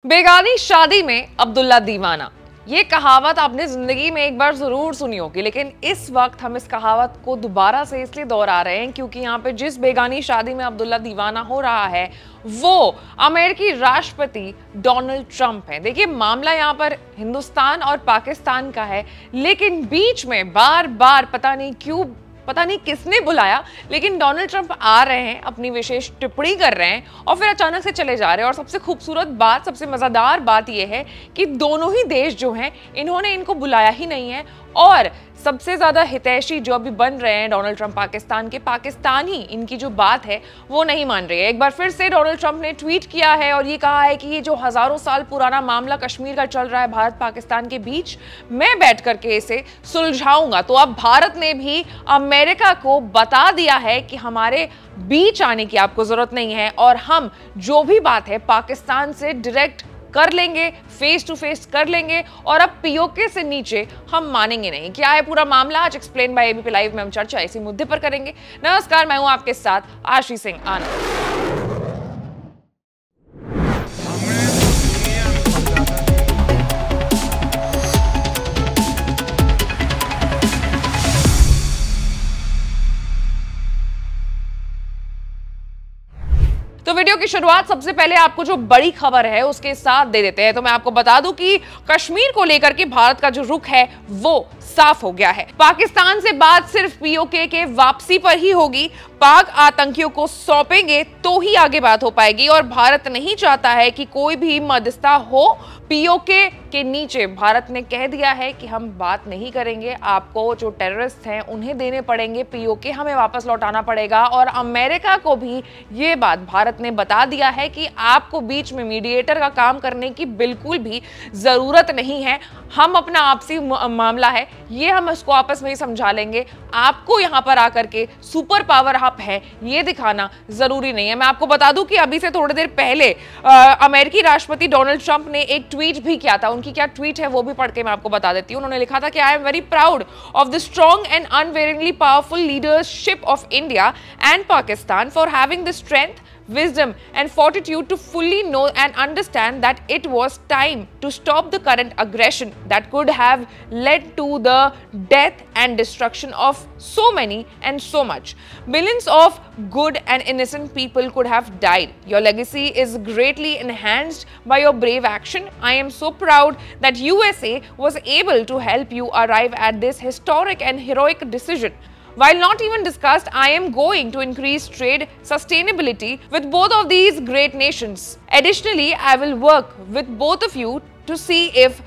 बेगानी शादी में अब्दुल्ला दीवाना, ये कहावत आपने जिंदगी में एक बार जरूर सुनी होगी, लेकिन इस वक्त हम इस कहावत को दोबारा से इसलिए दोहरा रहे हैं क्योंकि यहाँ पे जिस बेगानी शादी में अब्दुल्ला दीवाना हो रहा है वो अमेरिकी राष्ट्रपति डोनाल्ड ट्रंप है। देखिए, मामला यहाँ पर हिंदुस्तान और पाकिस्तान का है, लेकिन बीच में बार बार पता नहीं क्यों, पता नहीं किसने बुलाया, लेकिन डोनाल्ड ट्रंप आ रहे हैं, अपनी विशेष टिप्पणी कर रहे हैं और फिर अचानक से चले जा रहे हैं। और सबसे खूबसूरत बात, सबसे मज़ेदार बात यह है कि दोनों ही देश जो हैं इन्होंने इनको बुलाया ही नहीं है। और सबसे ज़्यादा हितैषी जो अभी बन रहे हैं डोनाल्ड ट्रंप पाकिस्तान के, पाकिस्तान ही इनकी जो बात है वो नहीं मान रही है। एक बार फिर से डोनाल्ड ट्रंप ने ट्वीट किया है और ये कहा है कि ये जो हज़ारों साल पुराना मामला कश्मीर का चल रहा है भारत पाकिस्तान के बीच, मैं बैठ करके इसे सुलझाऊंगा। तो अब भारत ने भी अमेरिका को बता दिया है कि हमारे बीच आने की आपको ज़रूरत नहीं है और हम जो भी बात है पाकिस्तान से डायरेक्ट कर लेंगे, फेस टू फेस कर लेंगे और अब पीओके से नीचे हम मानेंगे नहीं। क्या है पूरा मामला, आज एक्सप्लेन बाय एबीपी लाइव में हम चर्चा इसी मुद्दे पर करेंगे। नमस्कार, मैं हूं आपके साथ आशी सिंह आनंद। तो वीडियो की शुरुआत सबसे पहले आपको जो बड़ी खबर है उसके साथ दे देते हैं। तो मैं आपको बता दूं कि कश्मीर को लेकर के भारत का जो रुख है वो साफ हो गया है। पाकिस्तान से बात सिर्फ पीओके के वापसी पर ही होगी। पाक आतंकियों को सौंपेंगे तो ही आगे बात हो पाएगी और भारत नहीं चाहता है कि कोई भी मध्यस्थता हो। पीओके के नीचे भारत ने कह दिया है कि हम बात नहीं करेंगे, आपको जो टेररिस्ट हैं उन्हें देने पड़ेंगे, पीओके हमें वापस लौटाना पड़ेगा। और अमेरिका को भी ये बात भारत ने बता दिया है कि आपको बीच में मीडिएटर का काम करने की बिल्कुल भी जरूरत नहीं है। हम अपना आपसी मामला है ये हम इसको आपस में ही समझा लेंगे। आपको यहाँ पर आकर के सुपर पावर आप है ये दिखाना जरूरी नहीं है। मैं आपको बता दूं कि अभी से थोड़ी देर पहले अमेरिकी राष्ट्रपति डोनाल्ड ट्रंप ने एक ट्वीट भी किया था। उनकी क्या ट्वीट है वो भी पढ़ के मैं आपको बता देती हूँ। उन्होंने लिखा था कि I am very proud of the strong and unwaveringly powerful leadership of India and Pakistan for having the strength, wisdom and fortitude to fully know and understand that it was time to stop the current aggression that could have led to the death and destruction of so many and so much. Millions of good and innocent people could have died. Your legacy is greatly enhanced by your brave action. I am so proud that USA was able to help you arrive at this historic and heroic decision. While not even discussed, I am going to increase trade sustainability with both of these great nations. Additionally, I will work with both of you to see if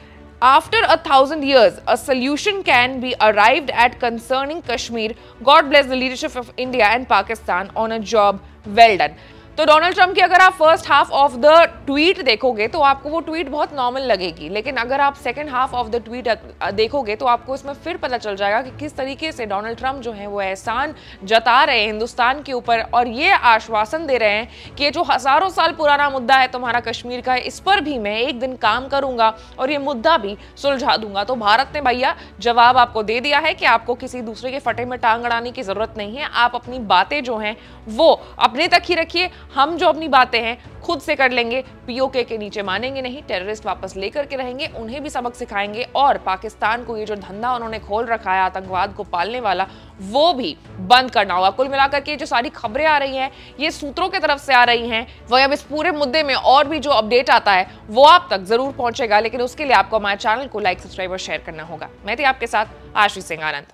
after 1,000 years, a solution can be arrived at concerning Kashmir. God bless the leadership of India and Pakistan on a job well done. तो Donald Trump की अगर आप first half of the tweet देखोगे तो आपको वो tweet बहुत normal लगेगी, लेकिन अगर आप second half of the tweet देखोगे तो आपको इसमें फिर पता चल जाएगा कि किस तरीके से डोनाल्ड ट्रंप जो है वो एहसान जता रहे हैं हिंदुस्तान के ऊपर और ये आश्वासन दे रहे हैं कि जो हजारों साल पुराना मुद्दा है तुम्हारा कश्मीर का, इस पर भी मैं एक दिन काम करूंगा और ये मुद्दा भी सुलझा दूंगा। तो भारत ने भैया जवाब आपको दे दिया है कि आपको किसी दूसरे के फटे में टांग अड़ाने की जरूरत नहीं है। आप अपनी बातें जो हैं वो अपने तक ही रखिए, हम जो अपनी बातें हैं खुद से कर लेंगे। पीओके के नीचे मानेंगे नहीं, टेररिस्ट वापस लेकर के रहेंगे, उन्हें भी सबक सिखाएंगे और पाकिस्तान को ये जो धंधा उन्होंने खोल रखा है आतंकवाद को पालने वाला वो भी बंद करना होगा। कुल मिलाकर के जो सारी खबरें आ रही हैं ये सूत्रों की तरफ से आ रही हैं, वह अब इस पूरे मुद्दे में और भी जो अपडेट आता है वो आप तक जरूर पहुंचेगा, लेकिन उसके लिए आपको हमारे चैनल को लाइक, सब्सक्राइब और शेयर करना होगा। मैं थी आपके साथ आशी सिंह आनंद।